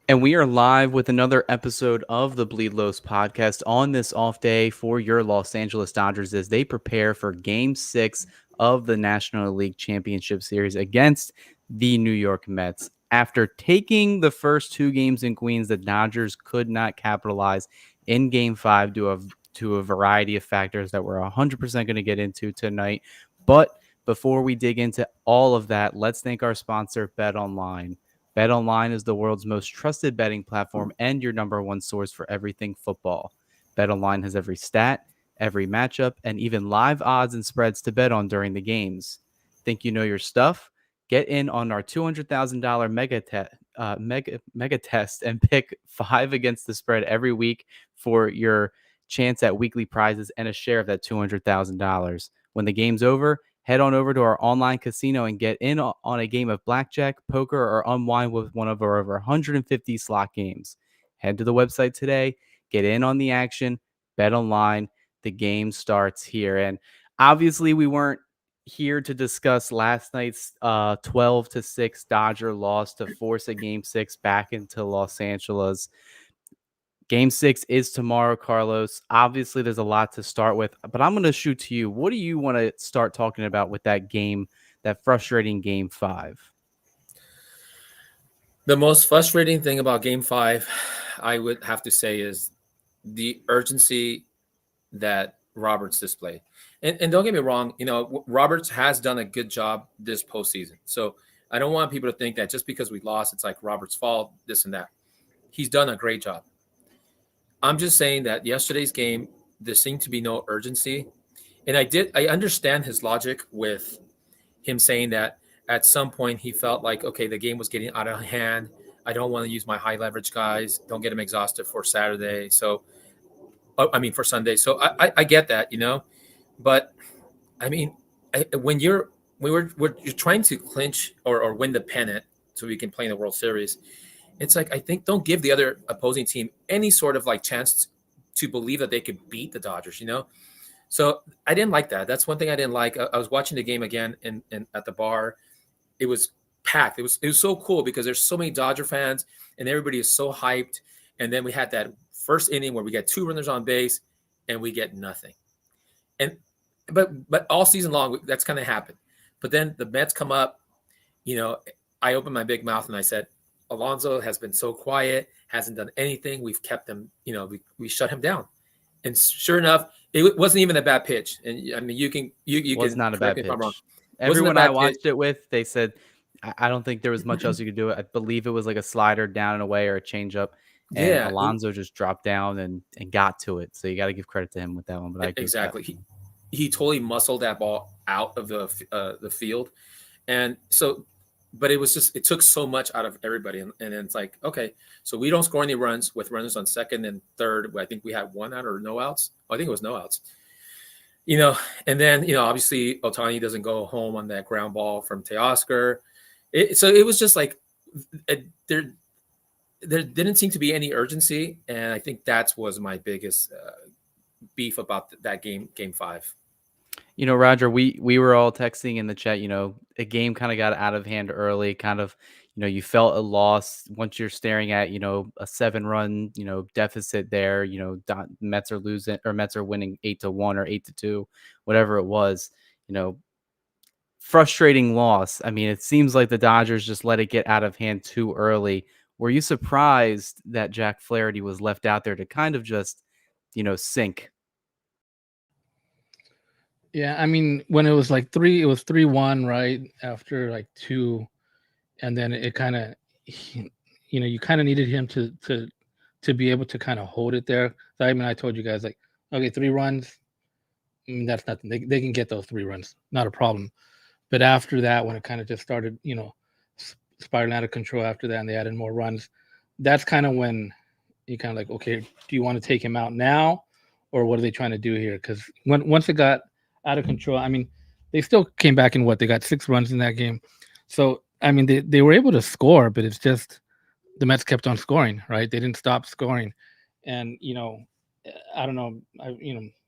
And we are live with another episode of the Bleed Los podcast on this off day for your Los Angeles Dodgers as they prepare for Game 6 of the National League Championship Series against the New York Mets. After taking the first two games in Queens, the Dodgers could not capitalize in Game 5 to a variety of factors that we're 100% going to get into tonight. But before we dig into all of that, let's thank our sponsor, Bet Online. BetOnline is the world's most trusted betting platform and your number one source for everything football. BetOnline has every stat, every matchup, and even live odds and spreads to bet on during the games. Think you know your stuff? Get in on our $200,000 mega test and pick 5 against the spread every week for your chance at weekly prizes and a share of that $200,000. When the game's over, head on over to our online casino and get in on a game of blackjack, poker, or unwind with one of our over 150 slot games. Head to the website today, get in on the action, bet online. The game starts here. And obviously, we weren't here to discuss last night's 12-6 Dodger loss to force a game 6 back into Los Angeles. Game 6 is tomorrow, Carlos. Obviously, there's a lot to start with, but I'm going to shoot to you. What do you want to start talking about with that game, that frustrating Game 5? The most frustrating thing about Game 5, I would have to say, is the urgency that Roberts displayed. And don't get me wrong, Roberts has done a good job this postseason. So I don't want people to think that just because we lost, it's like Roberts' fault, this and that. He's done a great job. I'm just saying that yesterday's game, there seemed to be no urgency. And I understand his logic with him saying that at some point he felt like, okay, the game was getting out of hand. I don't want to use my high leverage guys. Don't get them exhausted for Saturday. So, for Sunday. So I get that, but I mean, when you're trying to clinch or win the pennant so we can play in the World Series, it's like, I think, don't give the other opposing team any sort of like chance to believe that they could beat the Dodgers. So I didn't like that. That's one thing I didn't like. I was watching the game again in at the bar. It was packed. It was so cool because there's so many Dodger fans and everybody is so hyped. And then we had that first inning where we get 2 runners on base and we get nothing. And but all season long that's kind of happened. But then the Mets come up. I opened my big mouth and I said, Alonso has been so quiet, hasn't done anything. We've kept him. We shut him down. And sure enough, it wasn't even a bad pitch. And I mean, you can Not a correct bad me if I'm wrong. pitch. It wasn't a Everyone I bad pitch. watched it with, they said, I don't think there was much else you could do. I believe it was like a slider down and away or a changeup. And Yeah, Alonso just dropped down and got to it. So you got to give credit to him with that one. But I agree with that. exactly. He totally muscled that ball out of the field, and so. But it took so much out of everybody, and it's like, okay, so we don't score any runs with runners on second and third. I think we had 1 out or no outs. I think it was no outs. And then obviously Otani doesn't go home on that ground ball from Teoscar. So it was just like there didn't seem to be any urgency, and I think that was my biggest beef about that game 5. Roger, we were all texting in the chat, a game kind of got out of hand early, kind of, you felt a loss once you're staring at, a 7-run, deficit there, Mets are losing or Mets are winning 8-1 or 8-2, whatever it was, frustrating loss. I mean, it seems like the Dodgers just let it get out of hand too early. Were you surprised that Jack Flaherty was left out there to kind of just, sink? Yeah, I mean, when it was like 3-1, right? After like 2, and then it kind of, you kind of needed him to be able to kind of hold it there. So, I mean, I told you guys, like, okay, 3 runs, that's nothing. They can get those 3 runs, not a problem. But after that, when it kind of just started, spiraling out of control after that, and they added more runs, that's kind of when you kind of like, okay, do you want to take him out now, or what are they trying to do here? Because once it got out of control, I mean, they still came back in they got 6 runs in that game. So, I mean, they were able to score, but it's just the Mets kept on scoring, right? They didn't stop scoring. And, I don't know,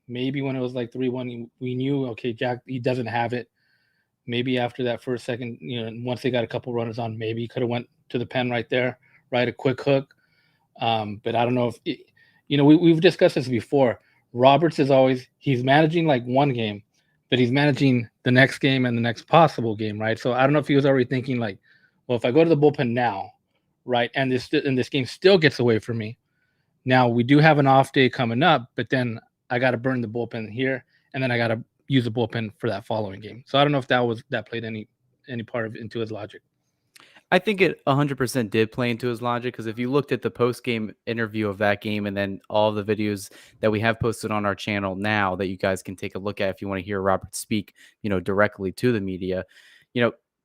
maybe when it was like 3-1, we knew, okay, Jack, he doesn't have it. Maybe after that first second, once they got a couple runners on, maybe he could have went to the pen right there, right? A quick hook. But I don't know if we've discussed this before. Roberts is always he's managing like one game, but he's managing the next game and the next possible game, right? So I don't know if he was already thinking like, well, if I go to the bullpen now, right, and this game still gets away from me. Now we do have an off day coming up, but then I got to burn the bullpen here, and then I got to use the bullpen for that following game. So I don't know if that played any part of into his logic. I think it 100% did play into his logic, because if you looked at the post-game interview of that game and then all the videos that we have posted on our channel now that you guys can take a look at if you want to hear Robert speak, directly to the media,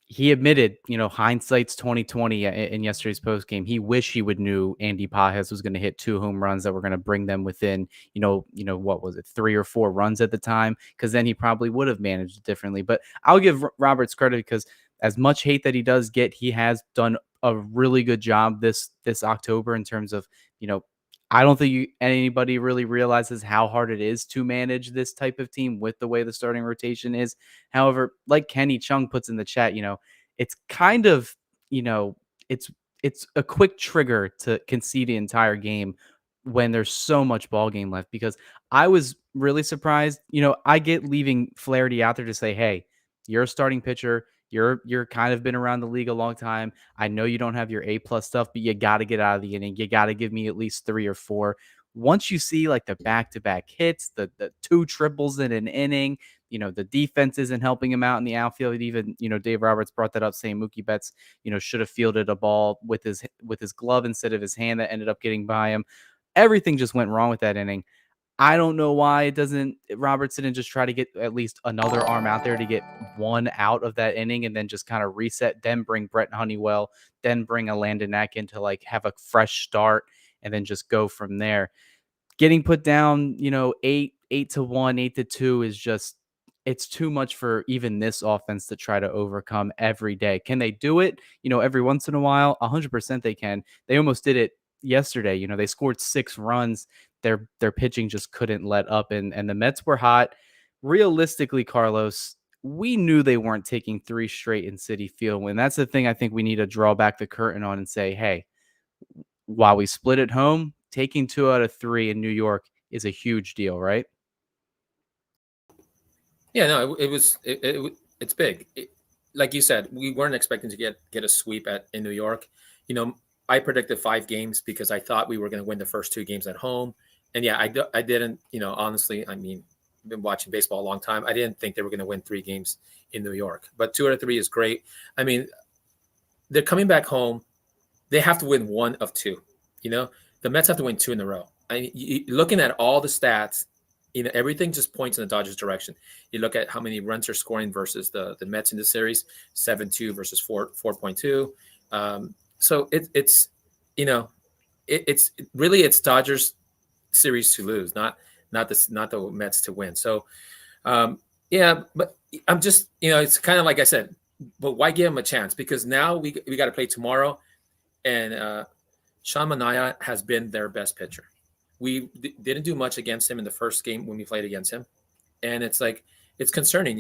he admitted, hindsight's 2020 in yesterday's post-game. He wished he would knew Andy Pajes was going to hit 2 home runs that were going to bring them within, what was it, 3 or 4 runs at the time, because then he probably would have managed it differently. But I'll give Roberts credit, because as much hate that he does get, he has done a really good job this October in terms of, I don't think anybody really realizes how hard it is to manage this type of team with the way the starting rotation is. However, like Kenny Chung puts in the chat, it's kind of, it's a quick trigger to concede the entire game when there's so much ball game left, because I was really surprised. I get leaving Flaherty out there to say, hey, you're a starting pitcher. You're kind of been around the league a long time. I know you don't have your A+ stuff, but you got to get out of the inning. You got to give me at least 3 or 4. Once you see like the back-to-back hits, the 2 triples in an inning, the defense isn't helping him out in the outfield. Even, Dave Roberts brought that up, saying Mookie Betts, should have fielded a ball with his glove instead of his hand that ended up getting by him. Everything just went wrong with that inning. I don't know why Roberts didn't just try to get at least another arm out there to get 1 out of that inning and then just kind of reset, then bring Brett Honeywell, then bring a Landon Eck in to like have a fresh start and then just go from there. Getting put down, 8-1, 8-2 is just, it's too much for even this offense to try to overcome every day. Can they do it? Every once in a while, 100% they can. They almost did it yesterday. They scored 6 runs. Their pitching just couldn't let up, and the Mets were hot. Realistically, Carlos, we knew they weren't taking 3 straight in Citi Field. And that's the thing I think we need to draw back the curtain on and say, hey, while we split at home, taking 2 out of 3 in New York is a huge deal, right? Yeah, no, it's big. Like you said, we weren't expecting to get a sweep in New York. I predicted 5 games because I thought we were going to win the first 2 games at home. And yeah, I didn't, honestly, I mean, I've been watching baseball a long time. I didn't think they were going to win 3 games in New York, but 2 out of 3 is great. I mean, they're coming back home. They have to win 1 of 2. The Mets have to win 2 in a row. Looking at all the stats, everything just points in the Dodgers' direction. You look at how many runs are scoring versus the Mets in the series, 7.2 versus 4.2. So it's really Dodgers series to lose, not the Mets to win. So yeah, but I'm just it's kind of like I said, but why give them a chance? Because now we got to play tomorrow, and Sean Manaea has been their best pitcher. We didn't do much against him in the first game when we played against him, and it's like it's concerning.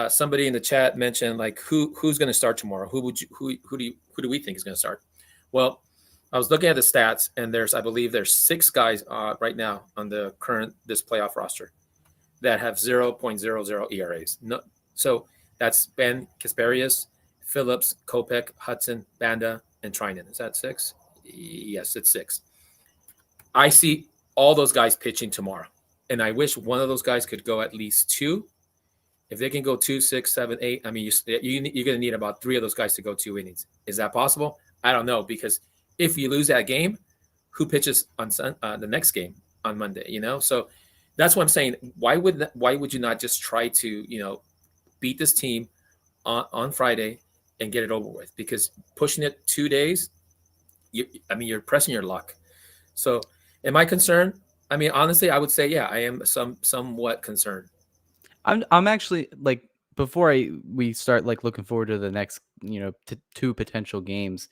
Somebody in the chat mentioned like who's going to start tomorrow. Who do we think is going to start? Well, I was looking at the stats, and I believe there's 6 guys right now on this playoff roster that have 0.00 ERAs. No, so that's Ben Kasparius, Phillips, Kopech, Hudson, Banda, and Trinan. Is that 6? Yes, it's 6. I see all those guys pitching tomorrow, and I wish one of those guys could go at least 2. If they can go 2, 6, 7, 8, I mean, you're going to need about 3 of those guys to go 2 innings. Is that possible? I don't know, because if you lose that game, who pitches on the next game on Monday? So that's what I'm saying. Why would you not just try to beat this team on Friday and get it over with? Because pushing it 2 days, you're pressing your luck. So am I concerned? I mean, honestly, I would say, yeah, I am somewhat concerned. I'm actually like, before we start like looking forward to the next, 2 potential games,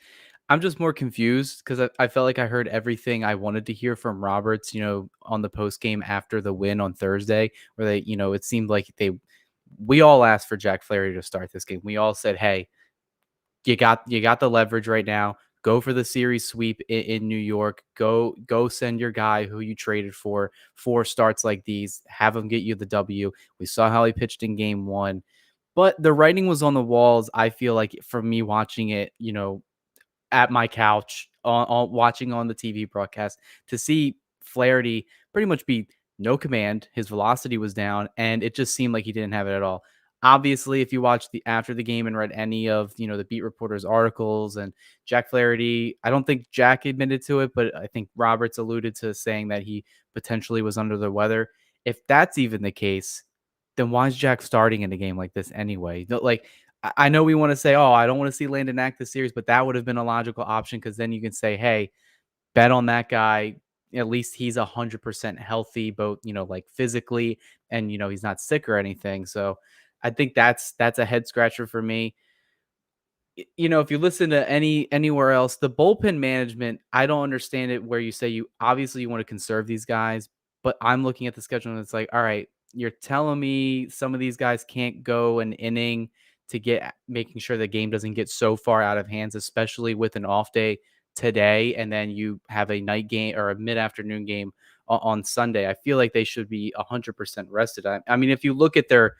I'm just more confused because I felt like I heard everything I wanted to hear from Roberts, on the post game after the win on Thursday, where they, it seemed like we all asked for Jack Flaherty to start this game. We all said, hey, you got the leverage right now. go for the series sweep in New York. Go send your guy who you traded for 4 starts like these. Have him get you the W. We saw how he pitched in game 1. But the writing was on the walls, I feel like, from me watching it, at my couch, watching on the TV broadcast, to see Flaherty pretty much be no command. His velocity was down, and it just seemed like he didn't have it at all. Obviously, if you watched after the game and read any of the beat reporters' articles, and Jack Flaherty, I don't think Jack admitted to it, but I think Roberts alluded to saying that he potentially was under the weather. If that's even the case, then why is Jack starting in a game like this anyway? Like, I know we want to say, oh, I don't want to see Landon act this series, but that would have been a logical option, because then you can say, hey, bet on that guy. At least he's 100% healthy, both, like physically, and, he's not sick or anything. So I think that's a head scratcher for me. If you listen to anywhere else, the bullpen management, I don't understand it, where you say you obviously want to conserve these guys, but I'm looking at the schedule and it's like, all right, you're telling me some of these guys can't go an inning to get making sure the game doesn't get so far out of hands, especially with an off day today, and then you have a night game or a mid-afternoon game on Sunday. I feel like they should be 100% rested. I mean, if you look at their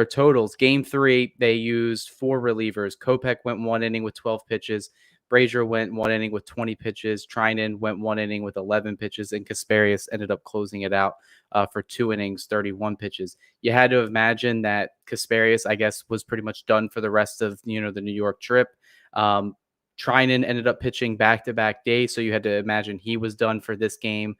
totals, game 3, they used 4 relievers. Kopech went 1 inning with 12 pitches. Brazier went 1 inning with 20 pitches. Trinan went 1 inning with 11 pitches. And Kasparius ended up closing it out for 2 innings, 31 pitches. You had to imagine that Kasparius, I guess, was pretty much done for the rest of, the New York trip. Trinan ended up pitching back-to-back days, so you had to imagine he was done for this game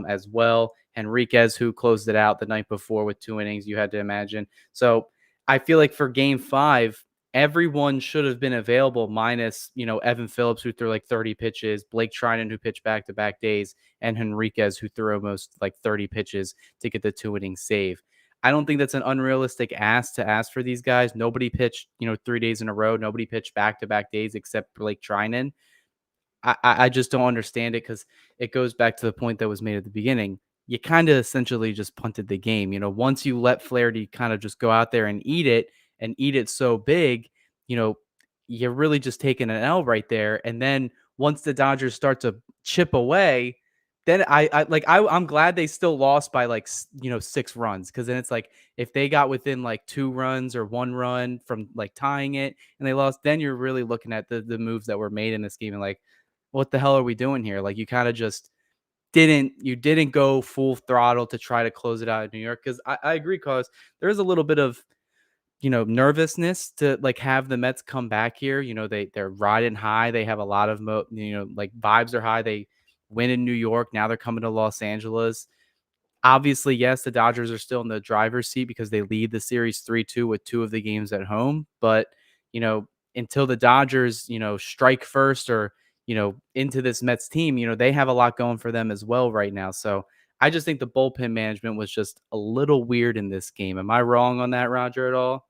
as well. Henriquez, who closed it out the night before with 2 innings, you had to imagine. So I feel like for game 5, everyone should have been available, minus, Evan Phillips, who threw like 30 pitches, Blake Trinan, who pitched back-to-back days, and Henriquez, who threw almost like 30 pitches to get the 2-inning save. I don't think that's an unrealistic ask to ask for these guys. Nobody pitched, 3 days in a row. Nobody pitched back-to-back days except Blake Trinan. I just don't understand it, because it goes back to the point that was made at the beginning. You kind of essentially just punted the game. Once you let Flaherty kind of just go out there and eat it so big, you're really just taking an L right there. And then once the Dodgers start to chip away, then I'm glad they still lost by 6 runs, because then it's like, if they got within like 2 runs or 1 run from like tying it and they lost, then you're really looking at the moves that were made in this game and like, what the hell are we doing here? Like, you kind of just didn't go full throttle to try to close it out in New York. Because I agree, cause there is a little bit of nervousness to like have the Mets come back here. They're riding high. They have a lot of like vibes are high. They win in New York. Now they're coming to Los Angeles. Obviously, yes, the Dodgers are still in the driver's seat because they lead the series 3-2 with 2 of the games at home. But, until the Dodgers, strike first or, into this Mets team, they have a lot going for them as well right now. So I just think the bullpen management was just a little weird in this game. Am I wrong on that, Roger, at all?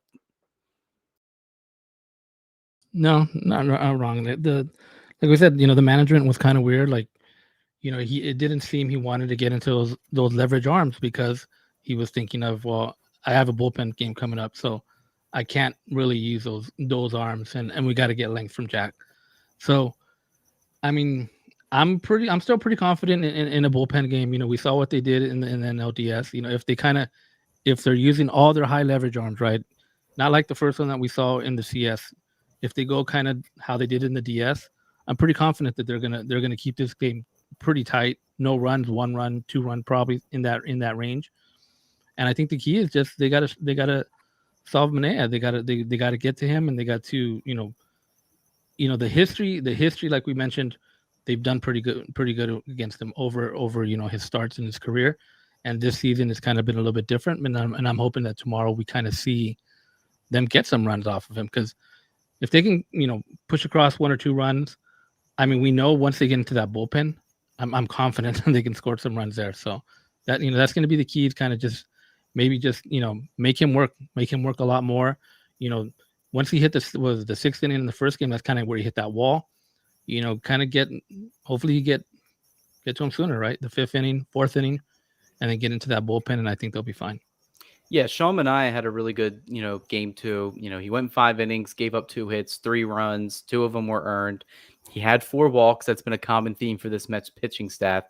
No, not wrong. Like we said, the management was kind of weird. Like, it didn't seem he wanted to get into those leverage arms, because he was thinking of, well, I have a bullpen game coming up, so I can't really use those arms, and we got to get length from Jack. So, I mean, I'm still pretty confident in a bullpen game. We saw what they did in the NLDS. If they're using all their high leverage arms, right, not like the first one that we saw in the CS. If they go kind of how they did in the DS, I'm pretty confident that they're gonna keep this game pretty tight. No runs, 1 run, 2 run, probably in that range. And I think the key is just they gotta solve Manea. They gotta get to him, and they got to the history like we mentioned, they've done pretty good against him over his starts in his career. And this season has kind of been a little bit different. And I'm hoping that tomorrow we kind of see them get some runs off of him, because if they can, push across 1 or 2 runs, I mean, we know once they get into that bullpen, I'm confident they can score some runs there. So that, that's going to be the key, to kind of just maybe just, make him work a lot more. Once he hit the 6th inning in the first game, that's kind of where he hit that wall, kind of hopefully you get to him sooner, right? The 5th inning, 4th inning, and then get into that bullpen. And I think they'll be fine. Yeah, Sean Manaea had a really good, game 2. He went 5 innings, gave up 2 hits, 3 runs, 2 of them were earned. He had 4 walks. That's been a common theme for this Mets pitching staff.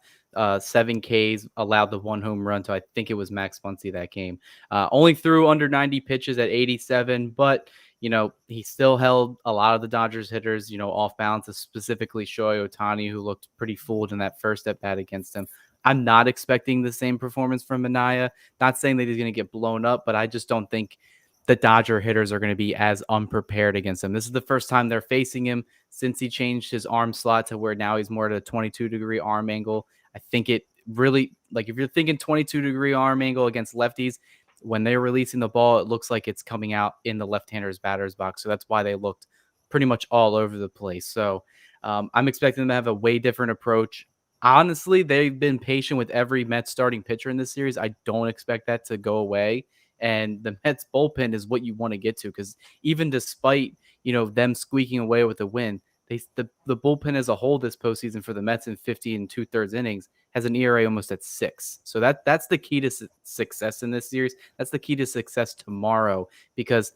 7 Ks, allowed the 1 home run to, I think it was Max Muncy that game. Only threw under 90 pitches at 87, but he still held a lot of the Dodgers hitters, off balance, specifically Shohei Ohtani, who looked pretty fooled in that first at bat against him. I'm not expecting the same performance from Minaya. Not saying that he's going to get blown up, but I just don't think the Dodger hitters are going to be as unprepared against him. This is the first time they're facing him since he changed his arm slot to where now he's more at a 22-degree arm angle. I think it really, like, if you're thinking 22-degree arm angle against lefties, when they're releasing the ball, it looks like it's coming out in the left-hander's batter's box. So that's why they looked pretty much all over the place. So I'm expecting them to have a way different approach. Honestly, they've been patient with every Mets starting pitcher in this series. I don't expect that to go away. And the Mets bullpen is what you want to get to, because even despite, them squeaking away with a win, the bullpen as a whole this postseason for the Mets in 50 2/3 innings has an ERA almost at 6. So that's the key to success in this series. That's the key to success tomorrow, because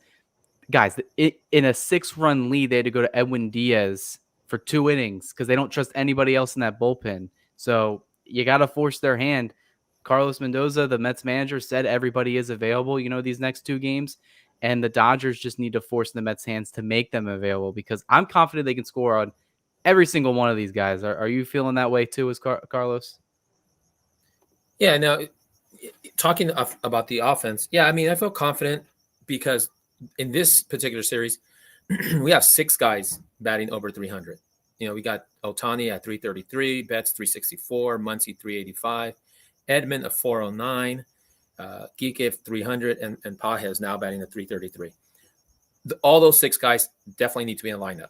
guys, in a 6-run lead, they had to go to Edwin Diaz for 2 innings because they don't trust anybody else in that bullpen. So you got to force their hand. Carlos Mendoza, the Mets manager, said everybody is available, these next 2 games. And the Dodgers just need to force the Mets' hands to make them available, because I'm confident they can score on every single one of these guys. Are you feeling that way too as Carlos? Yeah, no, talking about the offense, yeah, I mean, I feel confident because in this particular series, we have 6 guys batting over 300. We got Ohtani at 333, Betts 364, Muncy 385, Edman at 409, Geekiv 300, and Paje is now batting at 333. All those 6 guys definitely need to be in the lineup.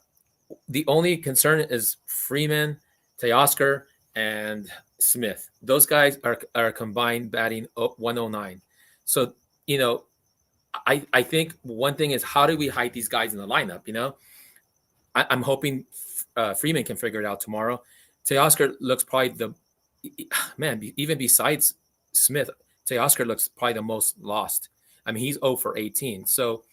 The only concern is Freeman, Teoscar, and Smith. Those guys are combined batting 109. So, I think one thing is, how do we hide these guys in the lineup? I'm hoping Freeman can figure it out tomorrow. Teoscar looks probably even besides Smith, Teoscar looks probably the most lost. I mean, he's 0 for 18. So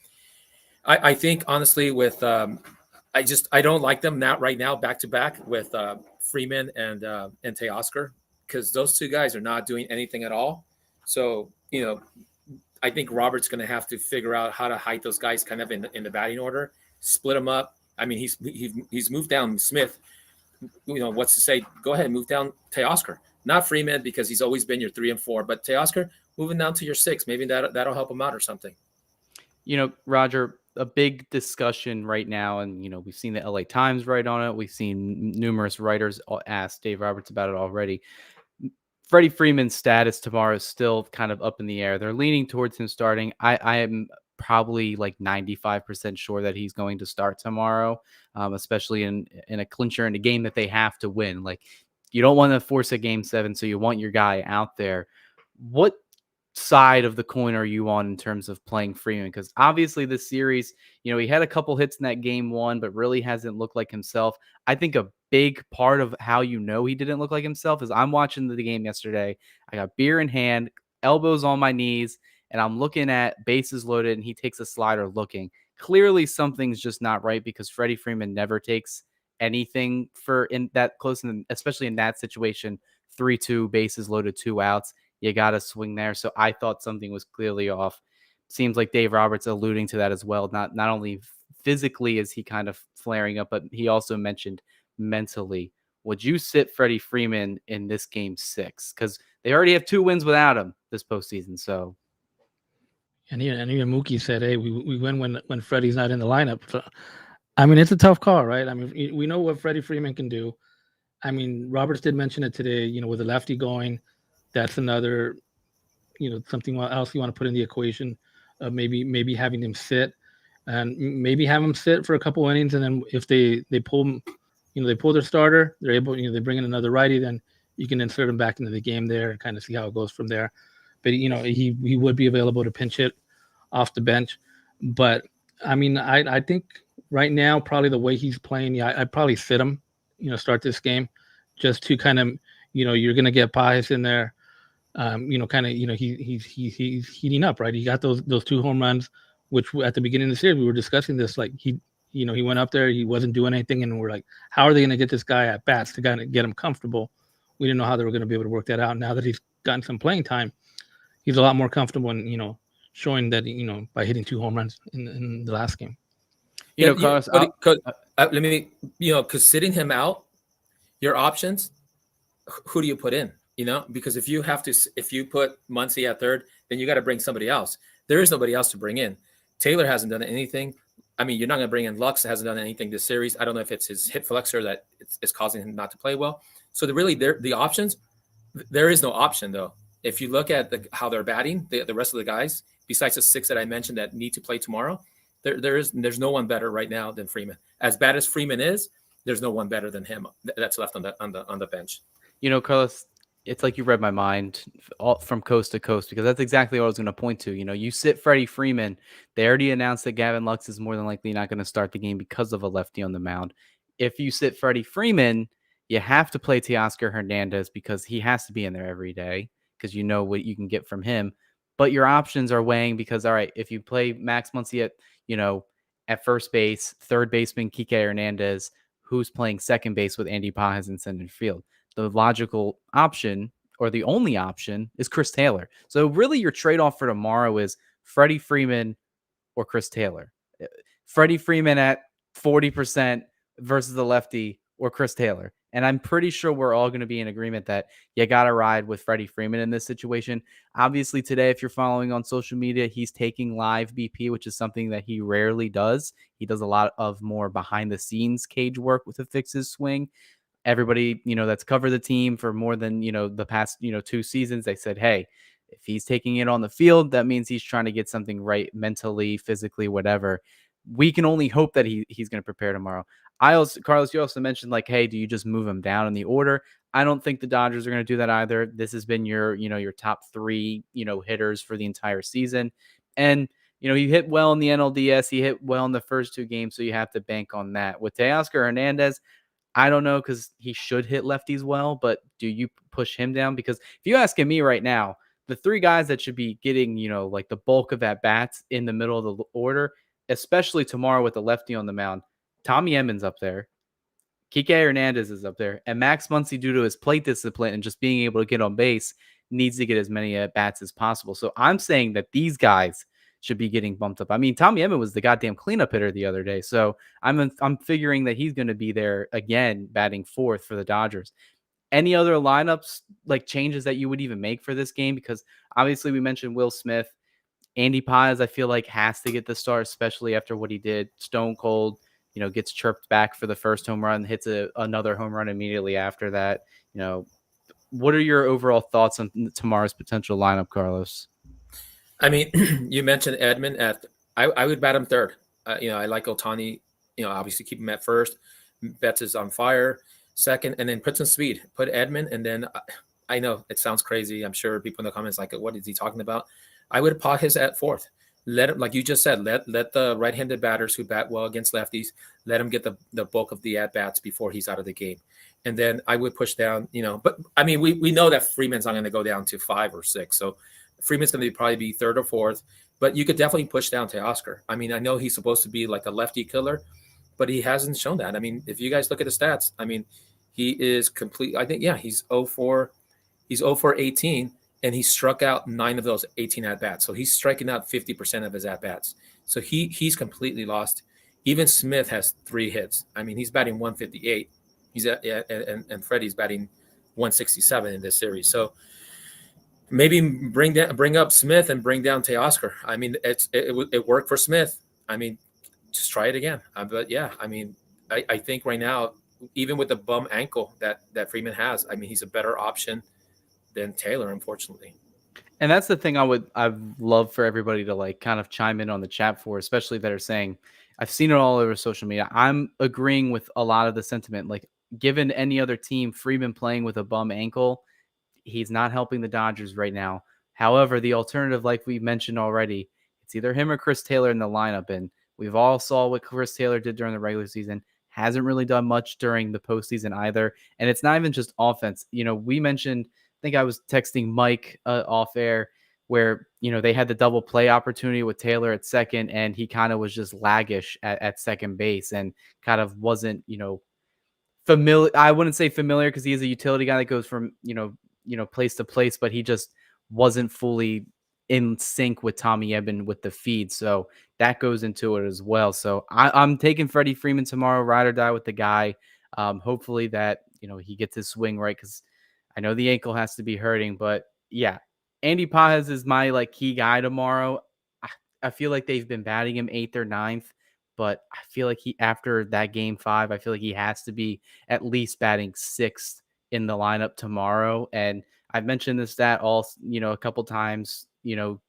I think, honestly, with I don't like them right now back to back with Freeman and Teoscar, because those 2 guys are not doing anything at all. So I think Robert's going to have to figure out how to hide those guys kind of in the batting order, split them up. I mean, he's moved down Smith. What's to say? Go ahead and move down Teoscar, not Freeman, because he's always been your 3 and 4, but Teoscar moving down to your 6. Maybe that'll help him out or something. Roger, a big discussion right now, and we've seen the LA Times write on it. We've seen numerous writers ask Dave Roberts about it already. Freddie Freeman's status tomorrow is still kind of up in the air. They're leaning towards him starting. I am probably like 95% sure that he's going to start tomorrow, especially in a clincher, in a game that they have to win. Like, you don't want to force a game 7, so you want your guy out there. What side of the coin are you on in terms of playing Freeman? Because obviously this series, he had a couple hits in that game 1, but really hasn't looked like himself. I think a big part of how he didn't look like himself is I'm watching the game yesterday. I got beer in hand, elbows on my knees, and I'm looking at bases loaded, and he takes a slider looking. Clearly something's just not right, because Freddie Freeman never takes anything for in that close, and especially in that situation, 3-2, bases loaded, 2 outs. You got to swing there. So I thought something was clearly off. Seems like Dave Roberts alluding to that as well. Not only physically is he kind of flaring up, but he also mentioned mentally. Would you sit Freddie Freeman in this game 6? Because they already have 2 wins without him this postseason. So, and even Mookie said, "Hey, we win when Freddie's not in the lineup." So, I mean, it's a tough call, right? I mean, we know what Freddie Freeman can do. I mean, Roberts did mention it today. With a lefty going, that's another, something else you want to put in the equation of maybe having him sit, and maybe have him sit for a couple innings, and then if they pull him, they pull their starter, they're able, they bring in another righty, then you can insert him back into the game there and kind of see how it goes from there. But he would be available to pinch hit off the bench. But I mean, I think right now, probably the way he's playing, I'd probably sit him, start this game, just to kind of, you're gonna get Pajes in there. He's heating up, right? He got those 2 home runs, which at the beginning of the series we were discussing this. Like, he he went up there, he wasn't doing anything, and we're like, how are they going to get this guy at bats to kind of get him comfortable? We didn't know how they were going to be able to work that out. Now that he's gotten some playing time, he's a lot more comfortable and showing that by hitting 2 home runs in the last game. Carlos, let me, because sitting him out, your options, who do you put in? Because if you put Muncy at third, then you got to bring somebody else. There is nobody else to bring in. Taylor hasn't done anything. I mean, you're not going to bring in Lux. Hasn't done anything this series. I don't know if it's his hip flexor that is causing him not to play well. So the options, there is no option though. If you look at how they're batting, the rest of the guys, besides the 6 that I mentioned that need to play tomorrow, there's no one better right now than Freeman. As bad as Freeman is, there's no one better than him that's left on the bench. Carlos, it's like you read my mind from coast to coast, because that's exactly what I was going to point to. You sit Freddie Freeman. They already announced that Gavin Lux is more than likely not going to start the game because of a lefty on the mound. If you sit Freddie Freeman, you have to play Teoscar Hernandez because he has to be in there every day, because you know what you can get from him. But your options are weighing, because, all right, if you play Max Muncy at first base, third baseman Kike Hernandez, who's playing second base with Andy Pajes in center field, the logical option, or the only option, is Chris Taylor. So really your trade-off for tomorrow is Freddie Freeman or Chris Taylor. Freddie Freeman at 40% versus the lefty, or Chris Taylor. And I'm pretty sure we're all going to be in agreement that you got to ride with Freddie Freeman in this situation. Obviously today, if you're following on social media, he's taking live BP, which is something that he rarely does. He does a lot of more behind the scenes cage work to fix his swing. Everybody, that's covered the team for more than, the past, 2 seasons. They said, hey, if he's taking it on the field, that means he's trying to get something right mentally, physically, whatever. We can only hope that he's going to prepare tomorrow. Carlos, you also mentioned, like, hey, do you just move him down in the order? I don't think the Dodgers are going to do that either. This has been your top 3, hitters for the entire season. And, he hit well in the NLDS. He hit well in the first 2 games, so you have to bank on that. With Teoscar Hernandez, I don't know, because he should hit lefties well, but do you push him down? Because if you asking me right now, the 3 guys that should be getting, like the bulk of at bats in the middle of the order, especially tomorrow with the lefty on the mound, Tommy Edman's up there, Kike Hernandez is up there, and Max Muncy, due to his plate discipline and just being able to get on base, needs to get as many at bats as possible. So I'm saying that these guys should be getting bumped up. I mean, Tommy Edman was the goddamn cleanup hitter the other day, so I'm figuring that he's going to be there again, batting 4th for the Dodgers. Any other lineups, like changes that you would even make for this game? Because obviously we mentioned Will Smith. Andy Pajes, I feel like, has to get the start, especially after what he did. Stone cold, gets chirped back for the first home run, hits another home run immediately after that. What are your overall thoughts on tomorrow's potential lineup, Carlos? I mean, you mentioned Edman I would bat him third. I like Ohtani, obviously keep him at first. Betts is on fire, second, and then put some speed. Put Edman, and then I know it sounds crazy. I'm sure people in the comments like, what is he talking about? I would pot his at 4th. Let him, like you just said, let the right-handed batters who bat well against lefties, let him get the bulk of the at-bats before he's out of the game. And then I would push down, but I mean, we know that Freeman's not going to go down to 5 or 6. So Freeman's going to probably be 3rd or 4th, but you could definitely push down Teoscar. I mean, I know he's supposed to be like a lefty killer, but he hasn't shown that. I mean, if you guys look at the stats, I mean, he is complete. I think, he's 0-4. He's 0-for-18. And he struck out 9 of those 18 at-bats. So he's striking out 50% of his at-bats. So he's completely lost. Even Smith has 3 hits. I mean, he's batting 158. And Freddie's batting 167 in this series. So maybe bring up Smith and bring down Teoscar. I mean, it worked for Smith. I mean, just try it again. But yeah, I mean, I think right now, even with the bum ankle that Freeman has, I mean, he's a better option than Taylor, unfortunately. And that's the thing I'd love for everybody to like kind of chime in on the chat for, especially that are saying, I've seen it all over social media. I'm agreeing with a lot of the sentiment. Like, given any other team, Freeman playing with a bum ankle, he's not helping the Dodgers right now. However, the alternative, like we mentioned already, it's either him or Chris Taylor in the lineup. And we've all saw what Chris Taylor did during the regular season. Hasn't really done much during the postseason either. And it's not even just offense. We mentioned, I think I was texting Mike off air. where, they had the double play opportunity with Taylor at second, and he kind of was just laggish at second base and kind of wasn't, familiar. I wouldn't say familiar because he is a utility guy that goes from, place to place, but he just wasn't fully in sync with Tommy Eben with the feed. So that goes into it as well. So I'm taking Freddie Freeman tomorrow, ride or die with the guy. Hopefully that, he gets his swing right, because I know the ankle has to be hurting, but yeah, Andy Pages is my key guy tomorrow. I feel like they've been batting him 8th or 9th, but I feel like after that game 5, I feel like he has to be at least batting 6th in the lineup tomorrow. And I've mentioned this stat a couple times,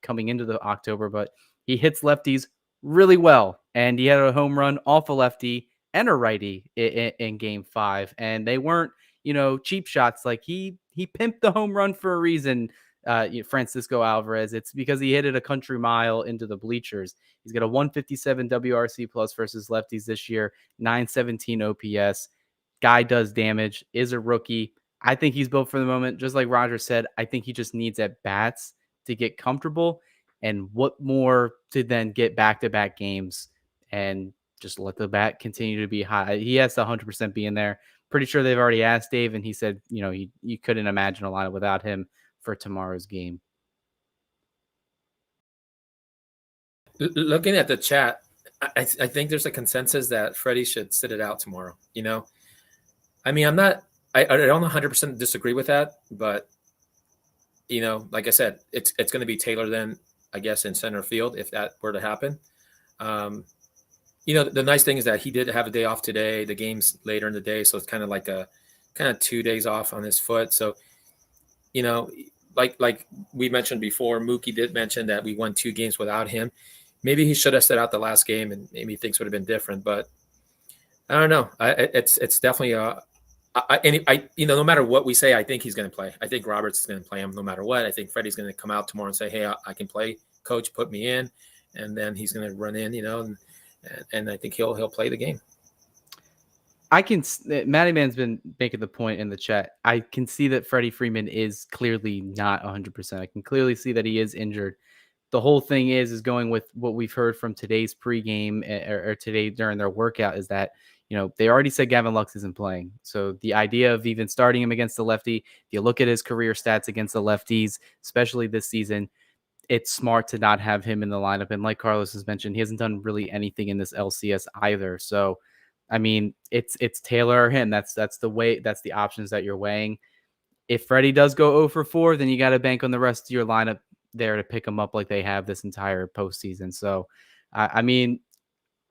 coming into the October, but he hits lefties really well. And he had a home run off a lefty and a righty in game 5. And they weren't, cheap shots. Like he pimped the home run for a reason. Francisco Alvarez. It's because he hit it a country mile into the bleachers. He's got a 157 WRC plus versus lefties this year, 917 OPS. Guy does damage, is a rookie. I think he's built for the moment. Just like Roger said, I think he just needs at bats to get comfortable. And what more to then get back-to-back games and just let the bat continue to be high. He has to 100% be in there. Pretty sure they've already asked Dave, and he said, you couldn't imagine a lineup without him for tomorrow's game. Looking at the chat, I think there's a consensus that Freddie should sit it out tomorrow. I mean, I don't 100% disagree with that, but like I said, it's going to be Taylor then, I guess, in center field if that were to happen. The nice thing is that he did have a day off today. The game's later in the day, so it's kind of like 2 days off on his foot. So, like we mentioned before, Mookie did mention that we won 2 games without him. Maybe he should have set out the last game, and maybe things would have been different. But I don't know. It's definitely no matter what we say, I think he's going to play. I think Roberts is going to play him no matter what. I think Freddie's going to come out tomorrow and say, "Hey, I can play, coach, put me in," and then he's going to run in, and I think he'll play the game. Matty Man's been making the point in the chat. I can see that Freddie Freeman is clearly not 100%. I can clearly see that he is injured. The whole thing is going with what we've heard from today's pregame or today during their workout is that, they already said Gavin Lux isn't playing. So the idea of even starting him against the lefty, if you look at his career stats against the lefties, especially this season, it's smart to not have him in the lineup. And like Carlos has mentioned, he hasn't done really anything in this LCS either. So, I mean, it's Taylor or him. That's the options that you're weighing. If Freddie does go 0 for 4, then you got to bank on the rest of your lineup there to pick him up like they have this entire postseason. So, I mean,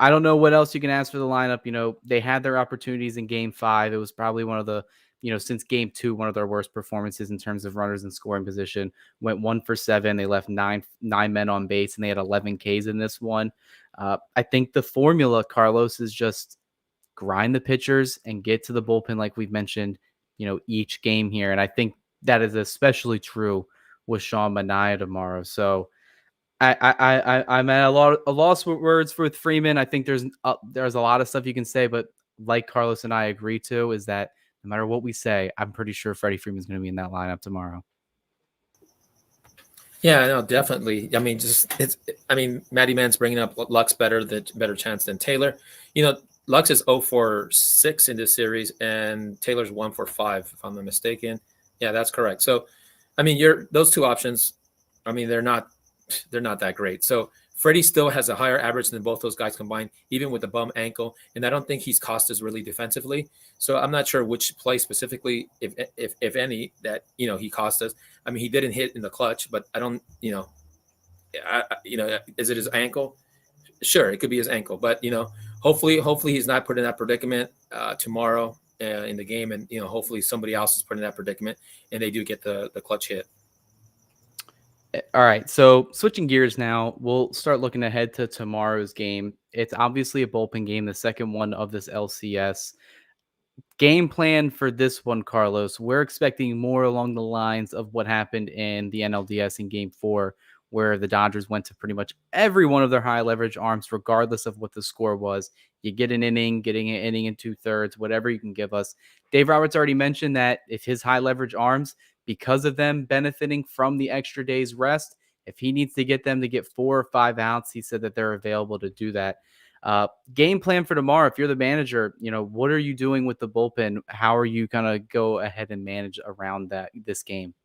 I don't know what else you can ask for the lineup. They had their opportunities in game 5. It was probably one of the, since game 2, one of their worst performances in terms of runners in scoring position. Went 1 for 7. They left nine men on base, and they had 11 Ks in this one. I think the formula, Carlos, is just grind the pitchers and get to the bullpen like we've mentioned, each game here. And I think that is especially true with Sean Manaea tomorrow. So I'm at a loss with words with Freeman. I think there's a lot of stuff you can say, but like Carlos and I agree to, is that no matter what we say, I'm pretty sure Freddie Freeman's going to be in that lineup tomorrow. Yeah, no, definitely. I mean, Matty Man's bringing up Lux better chance than Taylor. Lux is 0 for 6 in this series, and Taylor's 1 for 5, if I'm not mistaken. Yeah, that's correct. So, I mean, those 2 options, I mean, they're not that great. So Freddie still has a higher average than both those guys combined, even with the bum ankle. And I don't think he's cost us really defensively. So I'm not sure which play specifically, if any, that, he cost us. I mean, he didn't hit in the clutch, but I don't, is it his ankle? Sure, it could be his ankle, but hopefully he's not put in that predicament tomorrow in the game, and hopefully somebody else is put in that predicament, and they do get the clutch hit. All right, so switching gears now, we'll start looking ahead to tomorrow's game. It's obviously a bullpen game, the second one of this LCS. Game plan for this one, Carlos, we're expecting more along the lines of what happened in the NLDS in game 4, where the Dodgers went to pretty much every one of their high leverage arms, regardless of what the score was. You get an inning, getting an inning in 2/3, whatever you can give us. Dave Roberts already mentioned that if his high leverage arms, because of them benefiting from the extra day's rest, If he needs to get them to get 4 or 5 outs, he said that they're available to do that. Game plan for tomorrow. If you're the manager, what are you doing with the bullpen? How are you going to go ahead and manage around this game?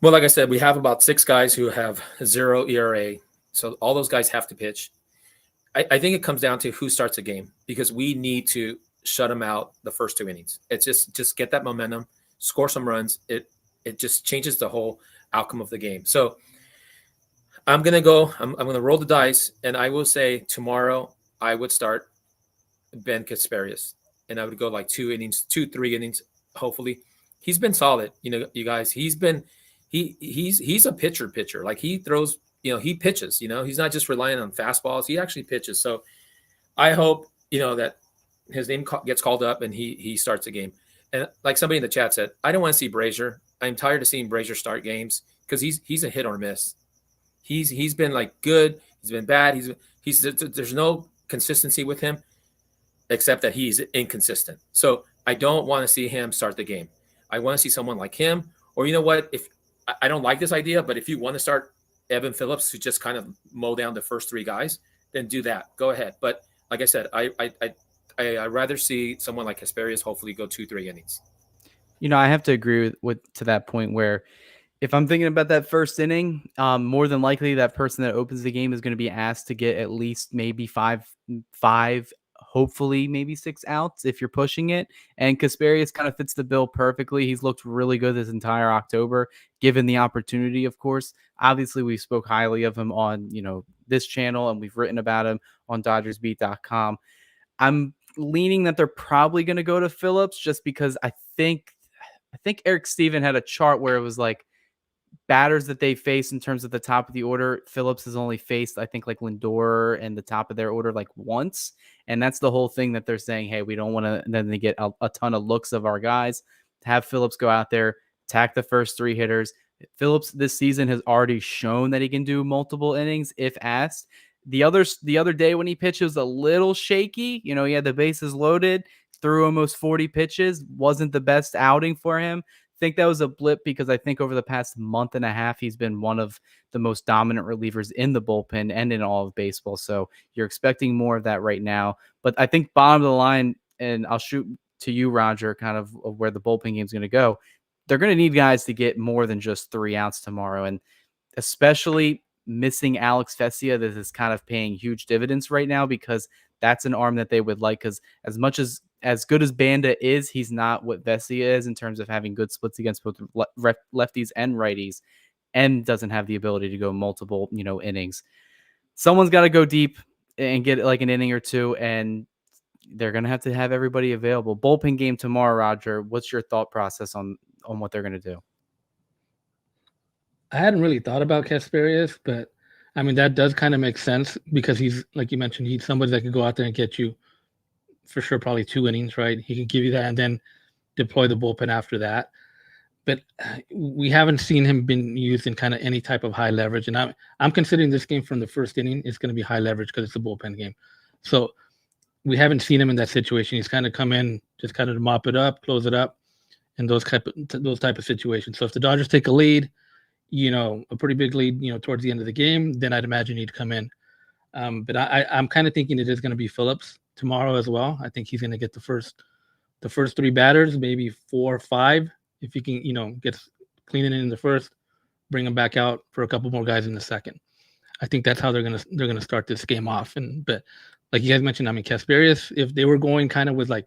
Well, like I said, we have about 6 guys who have 0 ERA. So all those guys have to pitch. I think it comes down to who starts a game, because we need to shut them out the first 2 innings. It's just get that momentum, score some runs. It just changes the whole outcome of the game. So I'm going to roll the dice, and I will say tomorrow I would start Ben Kasparius, and I would go like 2 innings, 2-3 innings. Hopefully he's been solid. You guys, he's a pitcher. Like, he throws, he pitches, he's not just relying on fastballs. He actually pitches. So I hope, that his name gets called up and he starts a game. And like somebody in the chat said, I don't want to see Brazier. I'm tired of seeing Brazier start games, because he's a hit or miss. He's been like good. He's been bad. There's no consistency with him, except that he's inconsistent. So I don't want to see him start the game. I want to see someone like him, or you know what? If I don't like this idea, but if you want to start Evan Phillips, who just kind of mow down the first 3 guys, then do that. Go ahead. But like I said, I'd rather see someone like Kasparius hopefully go 2-3 innings. I have to agree with to that point where, if I'm thinking about that first inning, more than likely that person that opens the game is going to be asked to get at least maybe five, hopefully maybe 6 outs if you're pushing it. And Kasparius kind of fits the bill perfectly. He's looked really good this entire October, given the opportunity, of course. Obviously, we spoke highly of him on, this channel, and we've written about him on DodgersBeat.com. I'm leaning that they're probably going to go to Phillips, just because I think Eric Steven had a chart where it was like, batters that they face in terms of the top of the order, Phillips has only faced, I think, like Lindor and the top of their order like once. And that's the whole thing that they're saying, hey, we don't want to then they get a ton of looks of our guys. Have Phillips go out there, attack the first 3 hitters. Phillips this season has already shown that he can do multiple innings if asked. The other day when he pitched, it was a little shaky. He had the bases loaded, threw almost 40 pitches. Wasn't the best outing for him. Think that was a blip, because I think over the past month and a half, he's been one of the most dominant relievers in the bullpen and in all of baseball. So you're expecting more of that right now. But I think bottom of the line, and I'll shoot to you, Roger, kind of where the bullpen game is going to go. They're going to need guys to get more than just 3 outs tomorrow. And especially missing Alex Vesia, this is kind of paying huge dividends right now, because that's an arm that they would like. Because as good as Banda is, he's not what Vesia is in terms of having good splits against both lefties and righties, and doesn't have the ability to go multiple, innings. Someone's got to go deep and get like an inning or 2, and they're going to have everybody available. Bullpen game tomorrow, Roger. What's your thought process on what they're going to do? I hadn't really thought about Kasparius, but I mean, that does kind of make sense, because he's, like you mentioned, he's somebody that could go out there and get you for sure probably 2 innings, right? He can give you that and then deploy the bullpen after that. But we haven't seen him been used in kind of any type of high leverage. And I'm considering this game from the first inning, it's going to be high leverage because it's a bullpen game. So we haven't seen him in that situation. He's kind of come in, just kind of mop it up, close it up, and those type of situations. So if the Dodgers take a lead, a pretty big lead, towards the end of the game, then I'd imagine he'd come in. But I'm kind of thinking it is going to be Phillips tomorrow as well. I think he's going to get the first 3 batters, maybe 4 or 5, if he can, get cleaning in the first, bring him back out for a couple more guys in the second. I think that's how they're gonna start this game off. But like you guys mentioned, I mean, Kasparius, if they were going kind of with like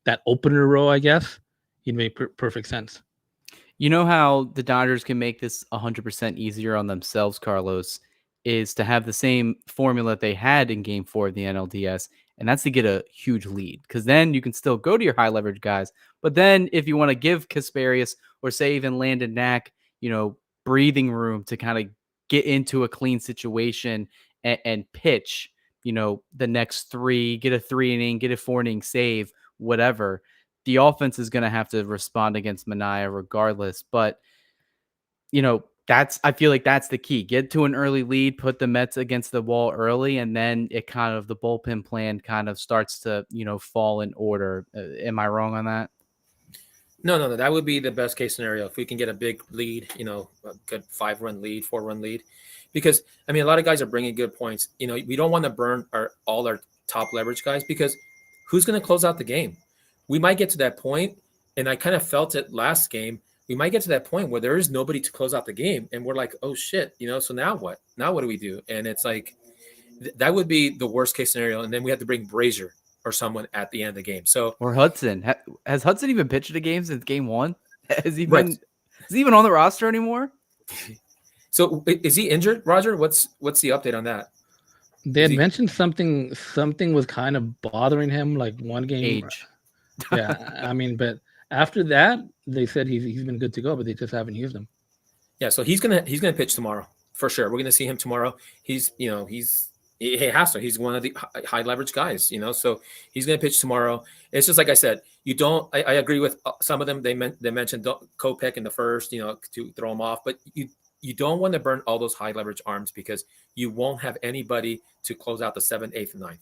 that opener row, I guess he'd make perfect sense. You know how the Dodgers can make this 100% easier on themselves, Carlos, is to have the same formula they had in Game 4 of the NLDS, and that's to get a huge lead, because then you can still go to your high leverage guys. But then if you want to give Kasparius, or say even Landon Knack, breathing room to kind of get into a clean situation and pitch, the next 3, get a 3 inning, get a 4 inning save, whatever, the offense is going to have to respond against Manaea regardless. But, I feel like that's the key. Get to an early lead, put the Mets against the wall early, and then it kind of, the bullpen plan kind of starts to, fall in order. Am I wrong on that? No. That would be the best case scenario if we can get a big lead, a good 5-run lead, 4-run lead, because I mean a lot of guys are bringing good points. We don't want to burn all our top leverage guys because who's going to close out the game? We might get to that point, and I kind of felt it last game. We might get to that point where there is nobody to close out the game, and we're like, oh shit, so now what? Now what do we do? And it's like that would be the worst case scenario, and then we have to bring Brazier or someone at the end of the game. So Or Hudson. Has Hudson even pitched a game since game 1? Has he right. been? Is he even on the roster anymore? So is he injured, Roger? What's the update on that? They had mentioned something was kind of bothering him, like one game. Age. Yeah, I mean, but after that, they said he's been good to go, but they just haven't used him. Yeah, so he's gonna pitch tomorrow for sure. We're gonna see him tomorrow. He has to. He's one of the high leverage guys, so he's going to pitch tomorrow. It's just like I said, I agree with some of them. They mentioned Kopech in the first, to throw him off, but you don't want to burn all those high leverage arms because you won't have anybody to close out the 7th, 8th, and 9th.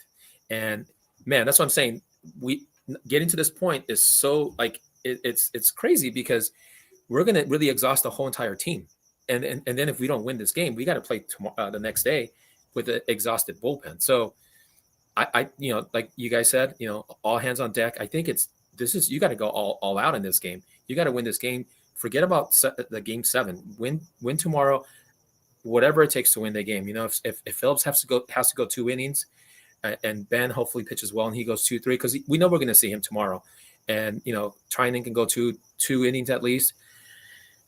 And man, that's what I'm saying. We getting to this point is so like it's crazy because we're going to really exhaust the whole entire team. And then if we don't win this game, we got to play tomorrow, the next day, with an exhausted bullpen. So I like you guys said, all hands on deck. I think you got to go all out in this game. You got to win this game. Forget about the game 7. Win tomorrow, whatever it takes to win the game. If Phillips has to go 2 innings, and Ben hopefully pitches well and he goes 2-3, because we know we're going to see him tomorrow, and Trinan can go two innings at least.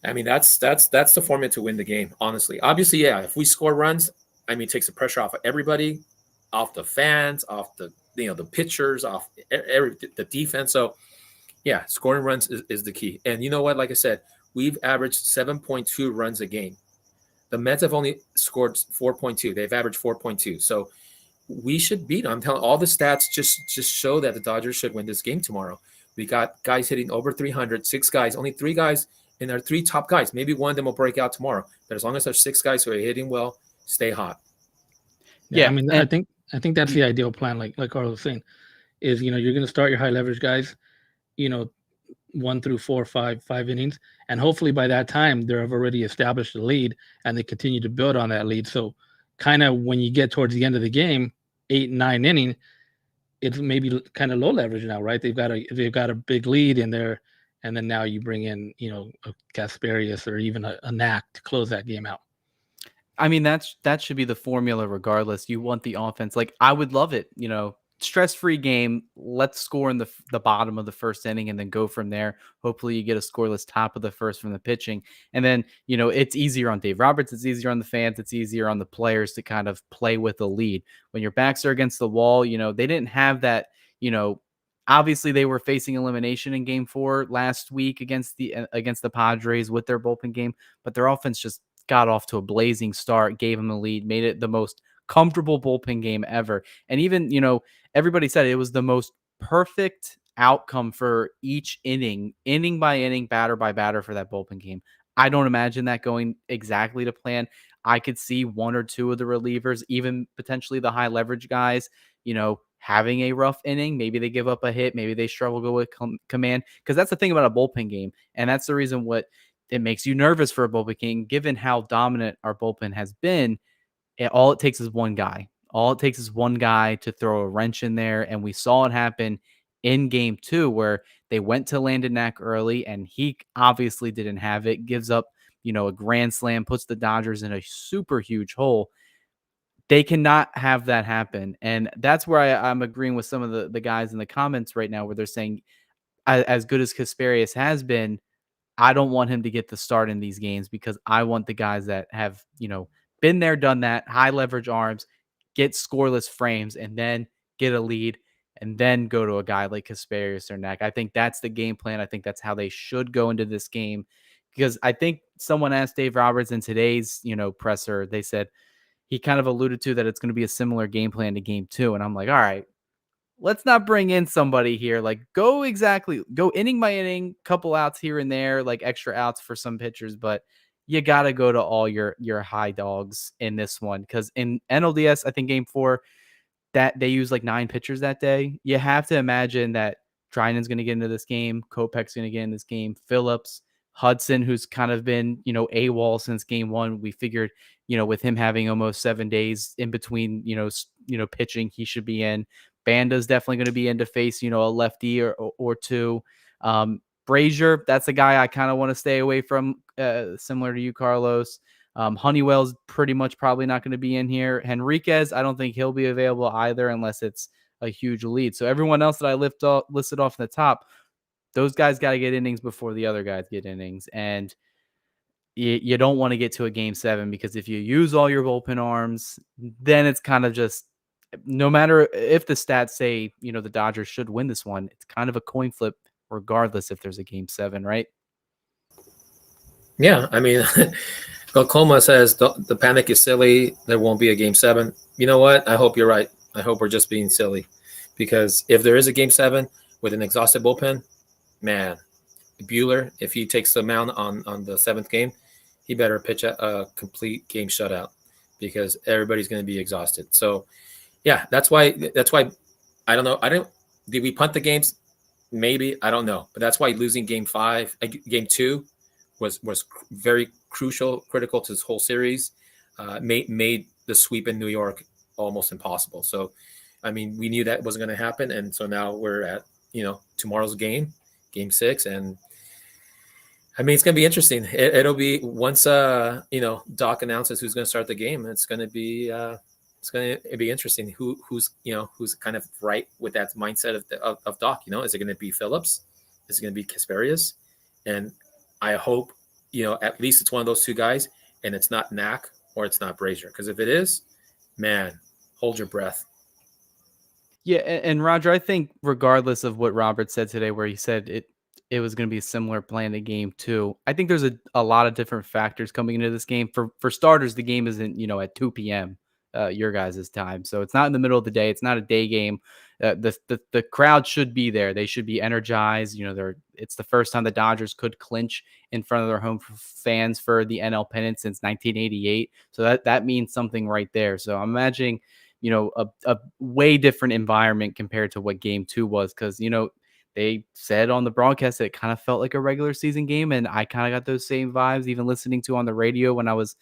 I mean that's the formula to win the game. Honestly, obviously, yeah. If we score runs, I mean, it takes the pressure off of everybody, off the fans, off the the pitchers, off the defense. So, yeah, scoring runs is the key. And you know what? Like I said, we've averaged 7.2 runs a game. The Mets have only scored 4.2. They've averaged 4.2. So we should beat them. I'm telling all the stats just show that the Dodgers should win this game tomorrow. We got guys hitting over 300, 6 guys, only 3 guys, and our 3 top guys. Maybe one of them will break out tomorrow. But as long as there's 6 guys who are hitting well, stay hot. Yeah, I mean, I think that's the ideal plan. Like Carlos was saying, is you're going to start your high leverage guys, 1 through 4, 5 innings, and hopefully by that time they have already established a lead and they continue to build on that lead. So, kind of when you get towards the end of the game, 8, 9 inning, it's maybe kind of low leverage now, right? They've got a big lead in there, and then now you bring in a Gasparius or even a Knack to close that game out. I mean, that should be the formula regardless. You want the offense. Like, I would love it, stress-free game. Let's score in the bottom of the first inning and then go from there. Hopefully you get a scoreless top of the first from the pitching. And then, it's easier on Dave Roberts. It's easier on the fans. It's easier on the players to kind of play with a lead. When your backs are against the wall, they didn't have that, obviously they were facing elimination in game 4 last week against the Padres with their bullpen game, but their offense just got off to a blazing start, gave them the lead, made it the most comfortable bullpen game ever. And even, everybody said it was the most perfect outcome for each inning by inning, batter by batter for that bullpen game. I don't imagine that going exactly to plan. I could see 1 or 2 of the relievers, even potentially the high leverage guys, having a rough inning. Maybe they give up a hit. Maybe they struggle to go with command, because that's the thing about a bullpen game. And that's the reason it makes you nervous for a bullpen game, given how dominant our bullpen has been. All it takes is one guy. All it takes is one guy to throw a wrench in there. And we saw it happen in game 2 where they went to Landon Knack early and he obviously didn't have it. Gives up, a grand slam, puts the Dodgers in a super huge hole. They cannot have that happen. And that's where I'm agreeing with some of the guys in the comments right now where they're saying, as good as Kasparius has been, I don't want him to get the start in these games because I want the guys that have, been there, done that, high leverage arms, get scoreless frames, and then get a lead, and then go to a guy like Kasparius or Knack. I think that's the game plan. I think that's how they should go into this game, because I think someone asked Dave Roberts in today's, presser, they said he kind of alluded to that it's going to be a similar game plan to game 2. And I'm like, all right, let's not bring in somebody here. Like, go inning by inning, couple outs here and there, like extra outs for some pitchers, but you got to go to all your high dogs in this one. Because in NLDS, I think game 4, that they used like 9 pitchers that day. You have to imagine that Drynan's going to get into this game. Kopech's going to get in this game. Phillips, Hudson, who's kind of been, AWOL since game one. We figured, with him having almost 7 days in between, pitching, he should be in. Banda's definitely going to be in to face, a lefty or two. Brazier, that's a guy I kind of want to stay away from, similar to you, Carlos. Honeywell's pretty much probably not going to be in here. Henriquez, I don't think he'll be available either unless it's a huge lead. So everyone else that I listed off in the top, those guys got to get innings before the other guys get innings. And you don't want to get to a game 7 because if you use all your bullpen arms, then it's kind of just, no matter if the stats say, the Dodgers should win this one, it's kind of a coin flip regardless if there's a game 7, right? Yeah, I mean, Glaucoma says the panic is silly. There won't be a game 7. You know what? I hope you're right. I hope we're just being silly, because if there is a game 7 with an exhausted bullpen, man, Buehler, if he takes the mound on the 7th game, he better pitch a complete game shutout, because everybody's going to be exhausted. So, yeah, that's why I don't know. Did we punt the games? Maybe, I don't know, but that's why losing game 2 was very critical to this whole series. Made the sweep in New York almost impossible. So, I mean, we knew that wasn't going to happen, and so now we're at tomorrow's game 6, and I mean, it's going to be interesting. It'll be once Doc announces who's going to start the game. It's going to be interesting. Who's kind of right with that mindset of Doc. Is it going to be Phillips? Is it going to be Casparius? And I hope at least it's one of those two guys, and it's not Knack or it's not Brazier. Because if it is, man, hold your breath. Yeah, and Roger, I think regardless of what Robert said today, where he said it was going to be a similar plan to game 2, I think there's a lot of different factors coming into this game. For starters, the game isn't at 2 p.m. Your guys' time, so it's not in the middle of the day. It's not a day game. The crowd should be there. They should be energized. It's the first time the Dodgers could clinch in front of their home fans for the NL pennant since 1988. So that means something right there. So I'm imagining a way different environment compared to what game 2 was, because they said on the broadcast that it kind of felt like a regular season game, and I kind of got those same vibes even listening to on the radio when I was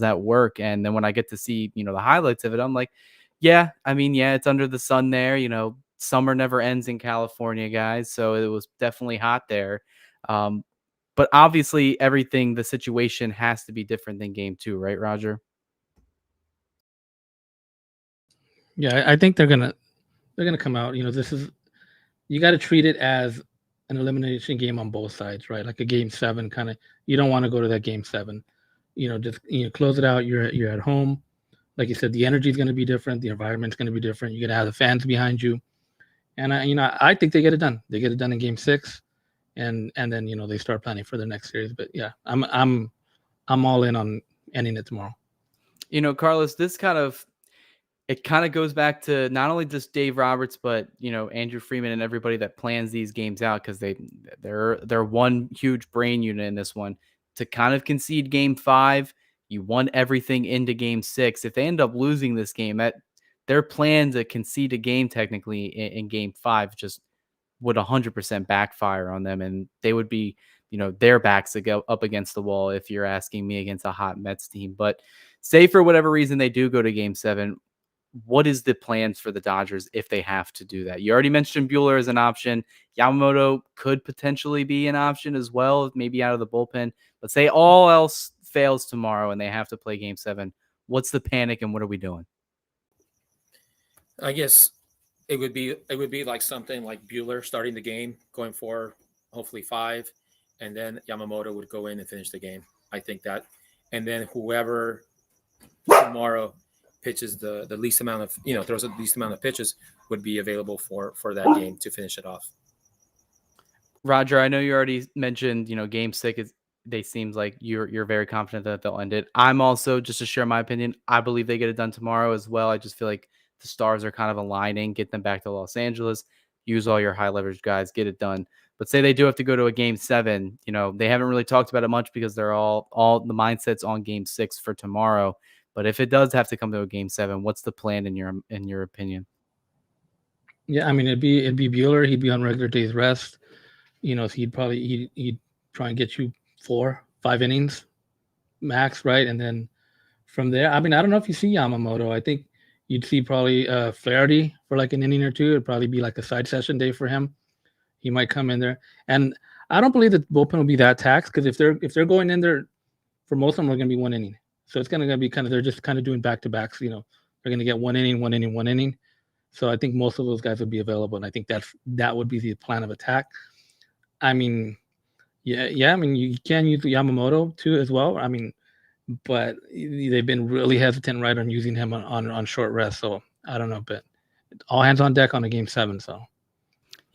at work. And then when I get to see the highlights of it, I'm like, yeah, I mean, yeah, it's under the sun there. Summer never ends in California, guys, so it was definitely hot there. But obviously the situation has to be different than game 2, right, Roger? Yeah, I think they're gonna come out. You got to treat it as an elimination game on both sides, right? Like a game 7 kind of. You don't want to go to that game 7. Just close it out. You're at home. Like you said, the energy is going to be different. The environment's going to be different. You're going to have the fans behind you, and I think they get it done. They get it done in game 6, and then they start planning for the next series. But yeah, I'm all in on ending it tomorrow. Carlos, it kind of goes back to not only just Dave Roberts, but Andrew Freeman and everybody that plans these games out, because they're one huge brain unit in this one. To kind of concede game 5, you won everything into game 6. If they end up losing this game, that their plan to concede a game technically in game 5 just would 100% backfire on them, and they would be their backs to go up against the wall, if you're asking me, against a hot Mets team. But say for whatever reason they do go to game 7. What is the plans for the Dodgers if they have to do that? You already mentioned Buehler as an option. Yamamoto could potentially be an option as well, maybe out of the bullpen. But say all else fails tomorrow and they have to play game 7. What's the panic and what are we doing? I guess it would be like something like Buehler starting the game, going for hopefully 5, and then Yamamoto would go in and finish the game. I think that, and then whoever tomorrow pitches the least amount of throws the least amount of pitches would be available for that game to finish it off. Roger, I know you already mentioned game 6 they seems like you're very confident that they'll end it. I'm also, just to share my opinion, I believe they get it done tomorrow as well. I just feel like the stars are kind of aligning. Get them back to Los Angeles, use all your high leverage guys, get it done. But say they do have to go to a game 7, they haven't really talked about it much because they're all the mindsets on game 6 for tomorrow. But if it does have to come to a game 7, what's the plan in your opinion? Yeah, I mean it'd be Bueller. He'd be on regular days rest. So he'd try and get you 4-5 innings max, right? And then from there, I mean, I don't know if you see Yamamoto. I think you'd see probably Flaherty for like an inning or two. It'd probably be like a side session day for him. He might come in there, and I don't believe that bullpen will be that taxed because if they're going in there, for most of them are going to be one inning. So it's going to be kind of they're just kind of doing back to backs. They're going to get one inning, one inning, one inning. So I think most of those guys would be available, and I think that would be the plan of attack. I mean, yeah. I mean, you can use Yamamoto too as well. I mean, but they've been really hesitant right on using him on short rest. So I don't know, but all hands on deck on a game 7. So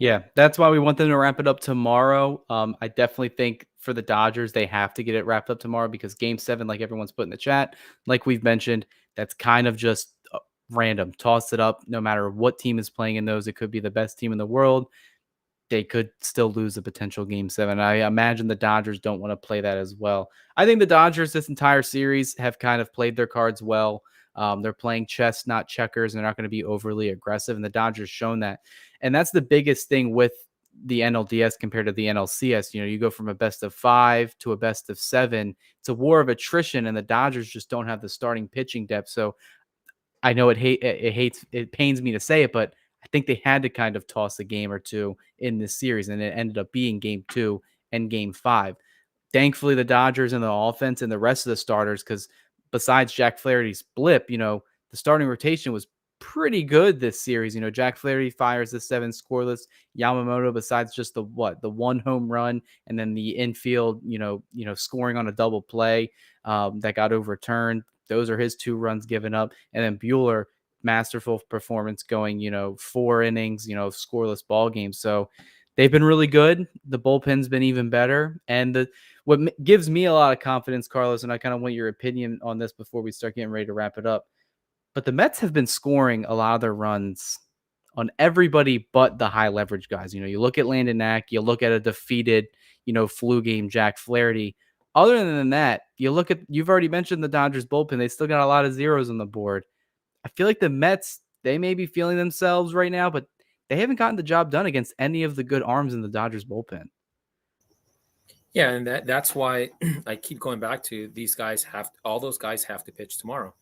Yeah, that's why we want them to wrap it up tomorrow. I definitely think for the Dodgers, they have to get it wrapped up tomorrow because game 7, like everyone's put in the chat, like we've mentioned, that's kind of just random. Toss it up no matter what team is playing in those. It could be the best team in the world. They could still lose a potential game 7. I imagine the Dodgers don't want to play that as well. I think the Dodgers this entire series have kind of played their cards well. They're playing chess, not checkers, and they're not going to be overly aggressive. And the Dodgers shown that. And that's the biggest thing with the NLDS compared to the NLCS. You go from a best of 5 to a best of 7. It's a war of attrition, and the Dodgers just don't have the starting pitching depth. So I know it pains me to say it, but I think they had to kind of toss a game or two in this series, and it ended up being game 2 and game 5. Thankfully, the Dodgers and the offense and the rest of the starters, because besides Jack Flaherty's blip, the starting rotation was pretty good this series. Jack Flaherty fires the 7 scoreless. Yamamoto, besides just the 1 home run and then the infield, scoring on a double play that got overturned. Those are his 2 runs given up. And then Bueller, masterful performance going, 4 innings, scoreless ball games. So they've been really good. The bullpen's been even better. And what gives me a lot of confidence, Carlos, and I kind of want your opinion on this before we start getting ready to wrap it up. But the Mets have been scoring a lot of their runs on everybody but the high leverage guys. You look at Landon Knack, you look at a defeated, flu game Jack Flaherty. Other than that, you've already mentioned the Dodgers bullpen. They still got a lot of zeros on the board. I feel like the Mets, they may be feeling themselves right now, but they haven't gotten the job done against any of the good arms in the Dodgers bullpen. Yeah, and that's why I keep going back to all those guys have to pitch tomorrow.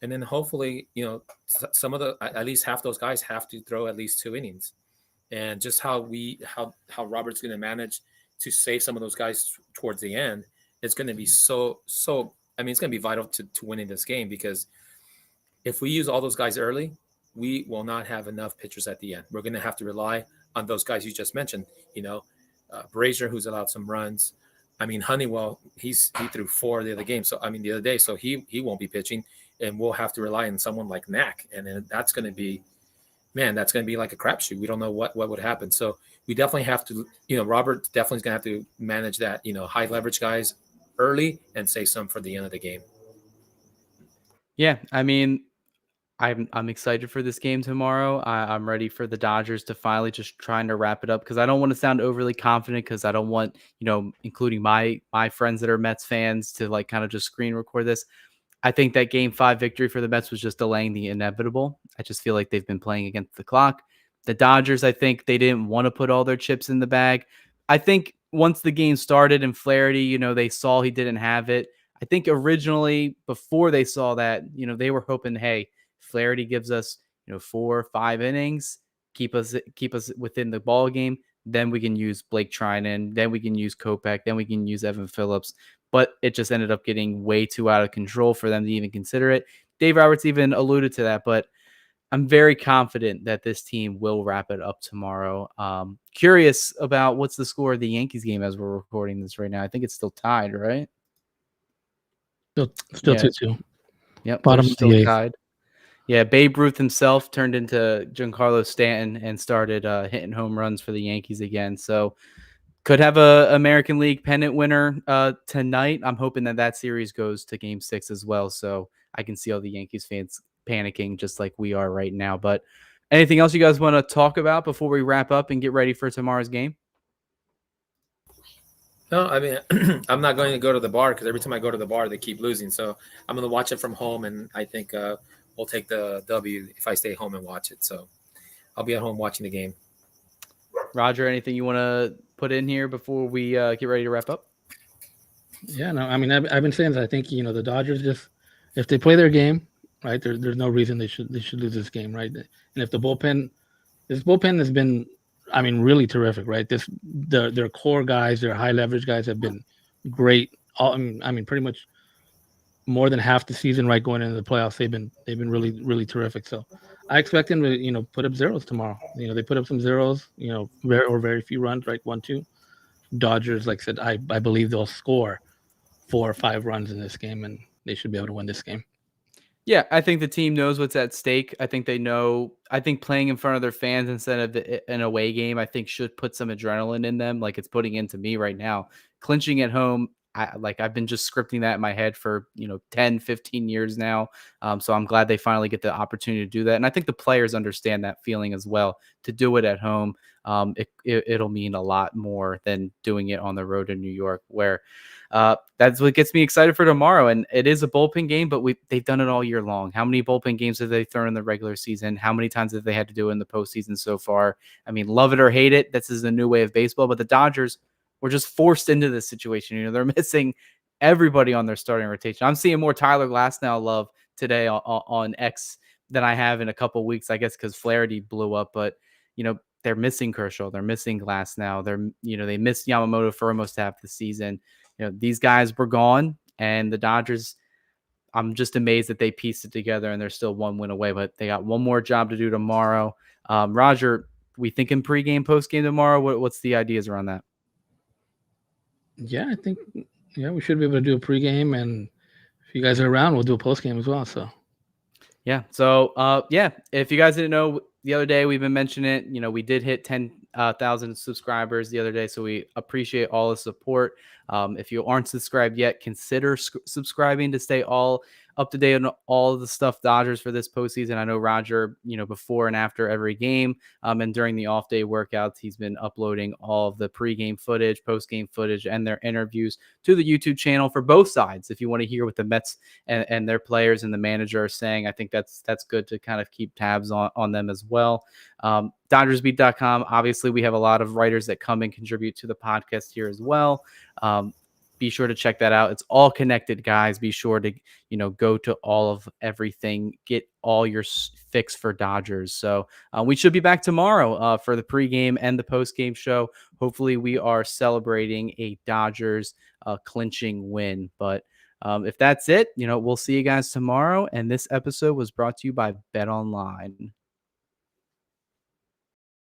And then hopefully, some of at least half those guys have to throw at least 2 innings. And just how Robert's going to manage to save some of those guys towards the end, it's going to be so. I mean, it's going to be vital to winning this game, because if we use all those guys early, we will not have enough pitchers at the end. We're going to have to rely on those guys you just mentioned. Brazier, who's allowed some runs. I mean, Honeywell, he threw 4 the other game. So, I mean, the other day, so he won't be pitching, and we'll have to rely on someone like Knack. And then that's going to be like a crapshoot. We don't know what would happen. So we definitely have to, Robert definitely is going to have to manage that, high leverage guys early and save some for the end of the game. Yeah. I mean, I'm excited for this game tomorrow. I'm ready for the Dodgers to finally just trying to wrap it up, because I don't want to sound overly confident, because I don't want, including my friends that are Mets fans to like kind of just screen record this. I think that game 5 victory for the Mets was just delaying the inevitable. I just feel like they've been playing against the clock. The Dodgers, I think they didn't want to put all their chips in the bag. I think once the game started and Flaherty, they saw he didn't have it. I think originally before they saw that, they were hoping, hey, Flaherty gives us, 4 or 5 innings, keep us within the ball game. Then we can use Blake Trinan. Then we can use Kopech. Then we can use Evan Phillips. But it just ended up getting way too out of control for them to even consider it. Dave Roberts even alluded to that, but I'm very confident that this team will wrap it up tomorrow. Curious about what's the score of the Yankees game as we're recording this right now. I think it's still tied, right? Still 2-2. Yep, Bottom of the 8th. Tied. Yeah, Babe Ruth himself turned into Giancarlo Stanton and started hitting home runs for the Yankees again. So could have a American League pennant winner tonight. I'm hoping that series goes to game 6 as well, so I can see all the Yankees fans panicking just like we are right now. But anything else you guys want to talk about before we wrap up and get ready for tomorrow's game? No, I mean, I'm not going to go to the bar, because every time I go to the bar, they keep losing. So I'm going to watch it from home, and I think we'll take the W if I stay home and watch it. So I'll be at home watching the game. Roger, anything you want to put in here before we get ready to wrap up? Yeah, no, I mean, I've been saying that. I think the Dodgers just, if they play their game right, there's no reason they should lose this game, right? And if this bullpen has been, I mean, really terrific, right? Their core guys, their high leverage guys have been great. I mean, pretty much more than half the season, right, going into the playoffs, they've been really terrific. So I expect them to put up zeros tomorrow. They put up some zeros, very few runs, right, 1-2. Dodgers, like I said, I believe they'll score 4 or 5 runs in this game, and they should be able to win this game. Yeah, I think the team knows what's at stake. I think they know. I think playing in front of their fans instead of an away game, I think should put some adrenaline in them, like it's putting into me right now. Clinching at home, I've been just scripting that in my head for 10, 15 years now. So I'm glad they finally get the opportunity to do that, and I think the players understand that feeling as well. To do it at home, it'll mean a lot more than doing it on the road in New York, where that's what gets me excited for tomorrow. And it is a bullpen game, but they've done it all year long. How many bullpen games have they thrown in the regular season? How many times have they had to do it in the postseason so far? I mean, love it or hate it, this is a new way of baseball. But the Dodgers were just forced into this situation. They're missing everybody on their starting rotation. I'm seeing more Tyler Glasnow love today on X than I have in a couple weeks, I guess, because Flaherty blew up. But they're missing Kershaw, they're missing Glasnow. They missed Yamamoto for almost half the season. These guys were gone, and the Dodgers, I'm just amazed that they pieced it together and they're still 1 win away, but they got one more job to do tomorrow. Roger, we thinking pregame, postgame tomorrow? What's the ideas around that? Yeah, I think, we should be able to do a pregame, and if you guys are around, we'll do a postgame as well. So yeah. So, if you guys didn't know, the other day we've been mentioning it, we did hit 10,000 subscribers the other day. So we appreciate all the support. If you aren't subscribed yet, consider subscribing to stay all up to date on all of the stuff Dodgers for this postseason. I know Roger, before and after every game, and during the off day workouts, he's been uploading all of the pregame footage, postgame footage, and their interviews to the YouTube channel for both sides. If you want to hear what the Mets and their players and the manager are saying, I think that's good to kind of keep tabs on them as well. DodgersBeat.com. Obviously, we have a lot of writers that come and contribute to the podcast here as well. Be sure to check that out. It's all connected, guys. Be sure to, go to all of everything. Get all your fix for Dodgers. So we should be back tomorrow for the pregame and the postgame show. Hopefully we are celebrating a Dodgers clinching win. But if that's it, we'll see you guys tomorrow. And this episode was brought to you by Bet Online.